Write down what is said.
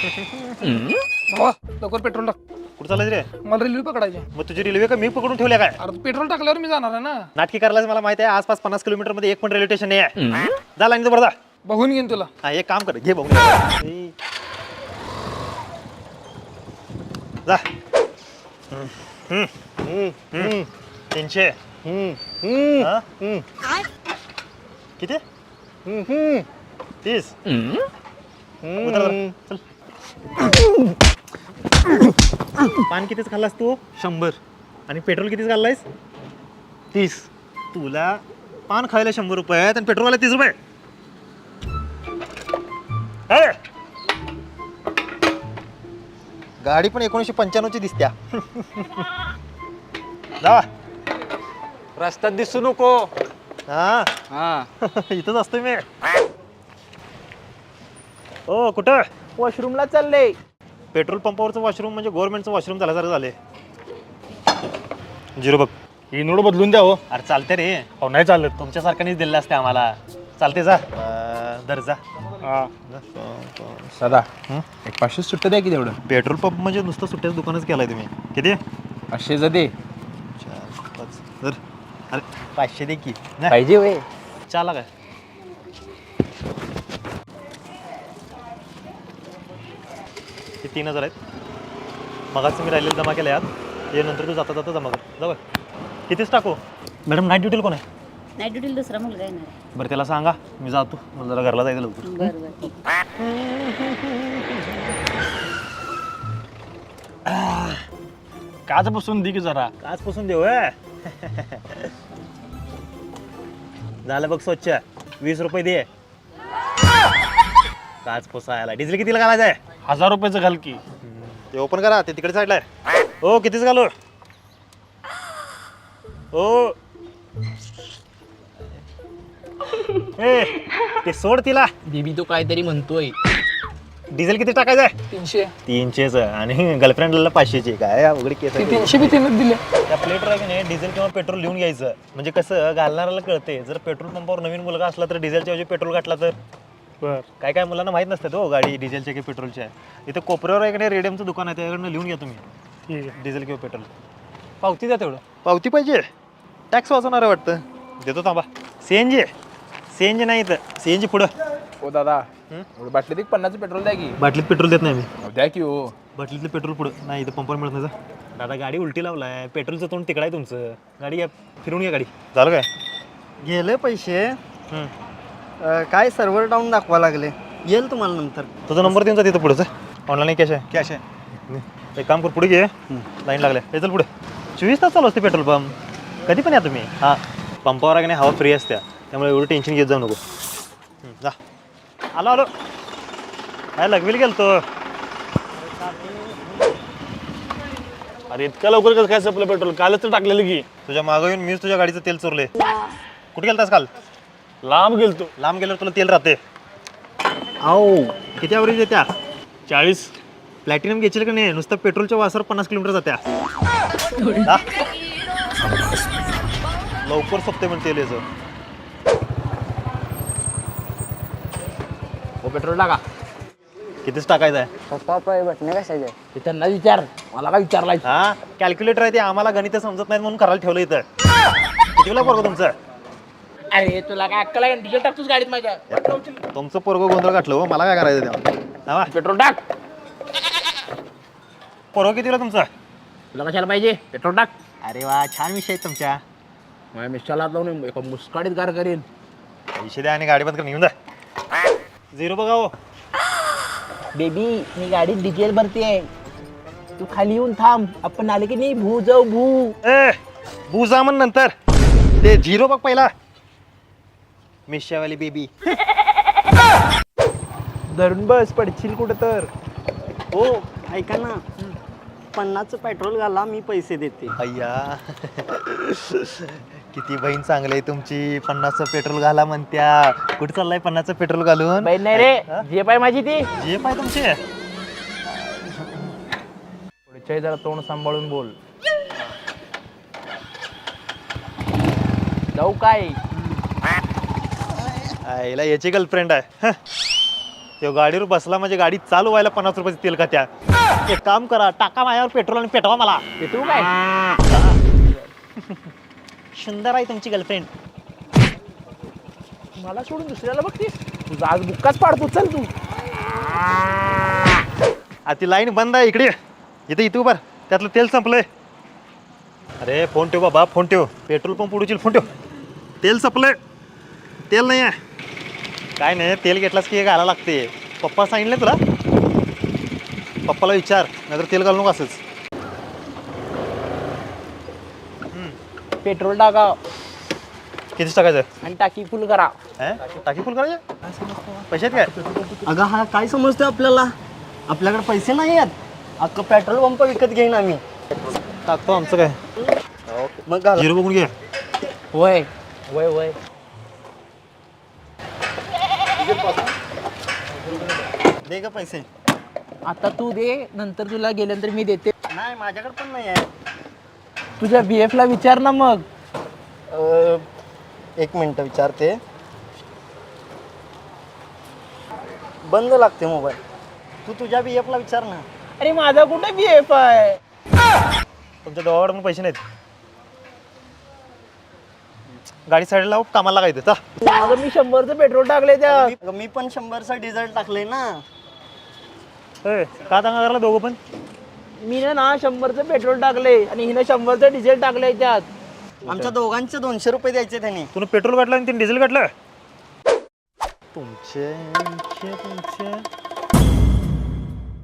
भावा लवकर पेट्रोल टाक. कुठं चालायचं रे? मला रेल्वे पकडायची. मग तुझी रेल्वे का मी पकडून ठेवल्या काय? अरे पेट्रोल टाकल्यावर मी जाणार आहे ना. नाटकी करायला मला माहिती आहे. आसपास 50 किलोमीटर मध्ये एक पण रेल्वे स्टेशन नाही आहे. जा लाईन बरं जा. बघून घेईन तुला. हा एक काम कर घे बघू जा. 300 हा? किती 30 उतर जरा. चल. पान कितीच खाल्लास तू? 100. आणि पेट्रोल कितीच खाल्लायस? 30. तुला पान खायला 100 रुपये आहेत आणि पेट्रोलला 30 रुपये. अरे गाडी पण 1995 ची दिसत्या. जा रस्त्यात दिसू नको. हा हा इथंच असतोय मी. ओ कुठं? वॉशरूमला चालले. पेट्रोल पंपावरचं वॉशरूम म्हणजे गव्हर्नमेंटचं वॉशरूम झाल्यासारखं झाले. झिरो बघ. ही नोड बदलून द्या हो. अरे चालते रे. हो नाही चालत. तुमच्यासारख्यानेच दिलं असते आम्हाला. चालते जा. दर जा. सदा एक 500 सुट्ट द्या की तेवढं. पेट्रोल पंप म्हणजे नुसतं सुट्ट्याचं दुकानच केलाय तुम्ही. किती? 500 दे. 4 5 दर. अरे 500 दे की. नाही पाहिजे वय. चाला काय ते 3000 आहेत. मगाच तुम्ही राहिलेले जमा केले यात. ये नंतर तू जाता जाता जमा कर. जाऊ कितीच टाकू? मॅडम नाईट ड्युटीला कोण आहे? नाईट ड्युटीला दुसरा मुलगा येणार आहे. बरं त्याला सांगा मी जातो. मला जरा घरला जायचं लवकर. बरं बरं ठीक. काच बसून दे की जरा. आजपासून देऊ झालं बघ स्वच्छ. 20 रुपये दे. काच पोसायला. डिझेल कितीला घालायचं आहे? 1000 रुपयाचं घाल की. ते ओपन करा. ते तिकडे साईडला आहे. हो कितीच घालू? हो ए ते सोड तिला. बेबी तो काहीतरी म्हणतोय. डिझेल किती टाकायचं आहे? 300. 300च आणि गर्लफ्रेंडला 500ची. काय अवघड केस ते आहे. 300 बी तिनंच दिले. त्या प्लेटवर की नाही डिझेल किंवा पेट्रोल लिहून घ्यायचं. म्हणजे कसं घालणाऱ्याला कळते. जर पेट्रोल पंपावर नवीन मुलगा असला तर डिझेलच्या ऐवजी पेट्रोल घातला तर. बर काय काय मुलांना माहीत नसतं हो गाडी डिझेलच्या की पेट्रोलच्या आहे. इथं कोपऱ्यावर आहे की नाही रेडियमचं दुकान आहे. त्याकडनं लिहून घ्या तुम्ही. ठीक आहे. डिझेल किंवा पेट्रोल. पावती द्या तेवढं. पावती पाहिजे? टॅक्स वाचवणार आहे वाटतं. देतो थांबा. सीएनजी सीएनजी नाही तर सीएनजी पुढं. हो दादा बाटलीत एक 50 पेट्रोल द्या की. बाटलीत पेट्रोल देत नाही मी. द्या की हो. बाटलीतलं पेट्रोल पुढं नाही. इथं पंपावर मिळत नाही. दादा गाडी उलटी लावलाय. पेट्रोलचं तोंड तिकडं आहे तुमचं. गाडी या फिरून घ्या गाडी. झालं काय? गेले पैसे काय सर्व्हर डाऊन दाखवा लागले. येईल तुम्हाला नंतर. तुझा नंबर देऊन जा तिथं पुढचं. ऑनलाईन कॅश आहे. कॅश आहे. एक काम कर पुढे घे. लाईन लागल्या. हे चल पुढे. 24 तास चालू असते पेट्रोल पंप. कधी पण या तुम्ही. हां पंपावर आहे की नाही हवा फ्री असत्या. त्यामुळे एवढं टेन्शन घेत जाऊ नको. जा आलो आलो. काय लगविल गेलतो. अरे इतक्या लवकर कसं काय संपलं पेट्रोल? कालच तर टाकलेलं की. तुझ्या मागं येऊन मीच तुझ्या गाडीचं तेल चोरले. कुठे गेलतास काल? लांब गेलतो. लांब गेल्यावर तुला तेल राहते. आओ किती ॲव्हरेज येत्या? 40. प्लॅटिनम घेशील का नाही? नुसतं पेट्रोलच्या वासावर 50 किलोमीटर जात्या. जा. लवकर सोपते म्हणते तेल याचं. हो पेट्रोल टाका. कितीच टाकायचं आहे? पप्पा बटणे कशाचे? ते त्यांना विचार. मला काय विचारलाय? हा कॅल्क्युलेटर आहे ते. आम्हाला गणित समजत नाही म्हणून करायला ठेवलं इथं. कितीला पोरगं तुमचं? अरे तुला काय अक्कल आहे? डिझेल टाकतोस गाडीत माझ्या. तुमचं पोरगं गोंधळ गाठलं हो. मला काय करायचं तेव्हा? पेट्रोल टाक. पोरगं कितीला तुमचं? तुला कशाला पाहिजे? पेट्रोल टाक. अरे वा छान विषय आहे तुमच्या. माझ्या मिस्टरला लावून एका मुस्काडीत गार करीन. पैसे द्या आणि गाडी बंद करून घेऊन जा. 0 बघा हो. बेबी मी गाडीत डिझेल भरते. तू खाली येऊन थांब. आपण आले की नाही भू जाऊ भू. ए बुजा म्हण नंतर. ते 0 बघ पहिला. मिशावाली बेबी. धरून बस पडशील कुठं तर. हो ऐका ना 50चं पेट्रोल घाला मी पैसे देते. अय्या किती बहीण चांगली आहे तुमची. 50चं पेट्रोल घाला म्हणत्या. कुठे चाललाय 50चं पेट्रोल घालून? बाई नाही रे. जे पाय माझी ती. जे पाय तुमचे. पुढच्या जरा तोंड सांभाळून बोल. जाऊ काय? आईला याची गर्लफ्रेंड आहे. तो गाडीवर बसला म्हणजे गाडी चालू व्हायला 50 रुपयाचं तेल का त्या एक काम करा, टाका माझ्यावर पेट्रोल आणि पेटवा मला. तू काय सुंदर आहे तुमची गर्लफ्रेंड. मला सोडून दुसऱ्याला बघतीस तुझा आज बुक्काच पाडतो. चल तू. ती लाईन बंद आहे इकडे. इथं उभार, त्यातलं तेल संपलंय. अरे फोन ठेव बाबा, फोन ठेव. पेट्रोल पंप उडूची फोन ठेव. तेल संपलंय, तेल नाही आहे. काय नाही, तेल घेतलास की हे घालायला लागते. पप्पा सांगितलं तुला? पप्पाला विचार, नाहीतर तेल घालू नको असंच. पेट्रोल टाका किती टाकायचं? आणि टाकी फुल करा. टाकी फुल करायचं? पैसे आहेत काय? अगं हा काय समजतोय आपल्याला? आपल्याकडे पैसे नाही आहेत. अख्खं पेट्रोल पंप विकत घेईन आम्ही. टाकतो, आमचं काय. मग घाल. झिरो बघून घे. वय वय वय दे ग पैसे. आता तू दे, नंतर तुला गेल्यानंतर मी देते. नाही माझ्याकडे पण नाही आहे. तुझ्या BF ला विचार ना मग. एक मिनिट विचारते. बंद लागते मोबाईल. तू तुझ्या BF ला विचार ना. अरे माझा कुठे BF आहे? तुमच्या दोघांकडे पण पैसे नाहीत. गाडी साईडला लावून कामाला लागायचं. चा. माझं मी 100चं पेट्रोल टाकले त्या. अगं मी पण 100चा डिझेल टाकले ना. का दंगा करायला दोघं पण? मी ना 100चं पेट्रोल टाकले आणि हिनं 100चं डिझेल टाकलंय त्यात. आमच्या दोघांचे 200 रुपये द्यायचे त्यांनी. तुला पेट्रोल काढलं आणि तिने डिझेल काढलं. तुमचे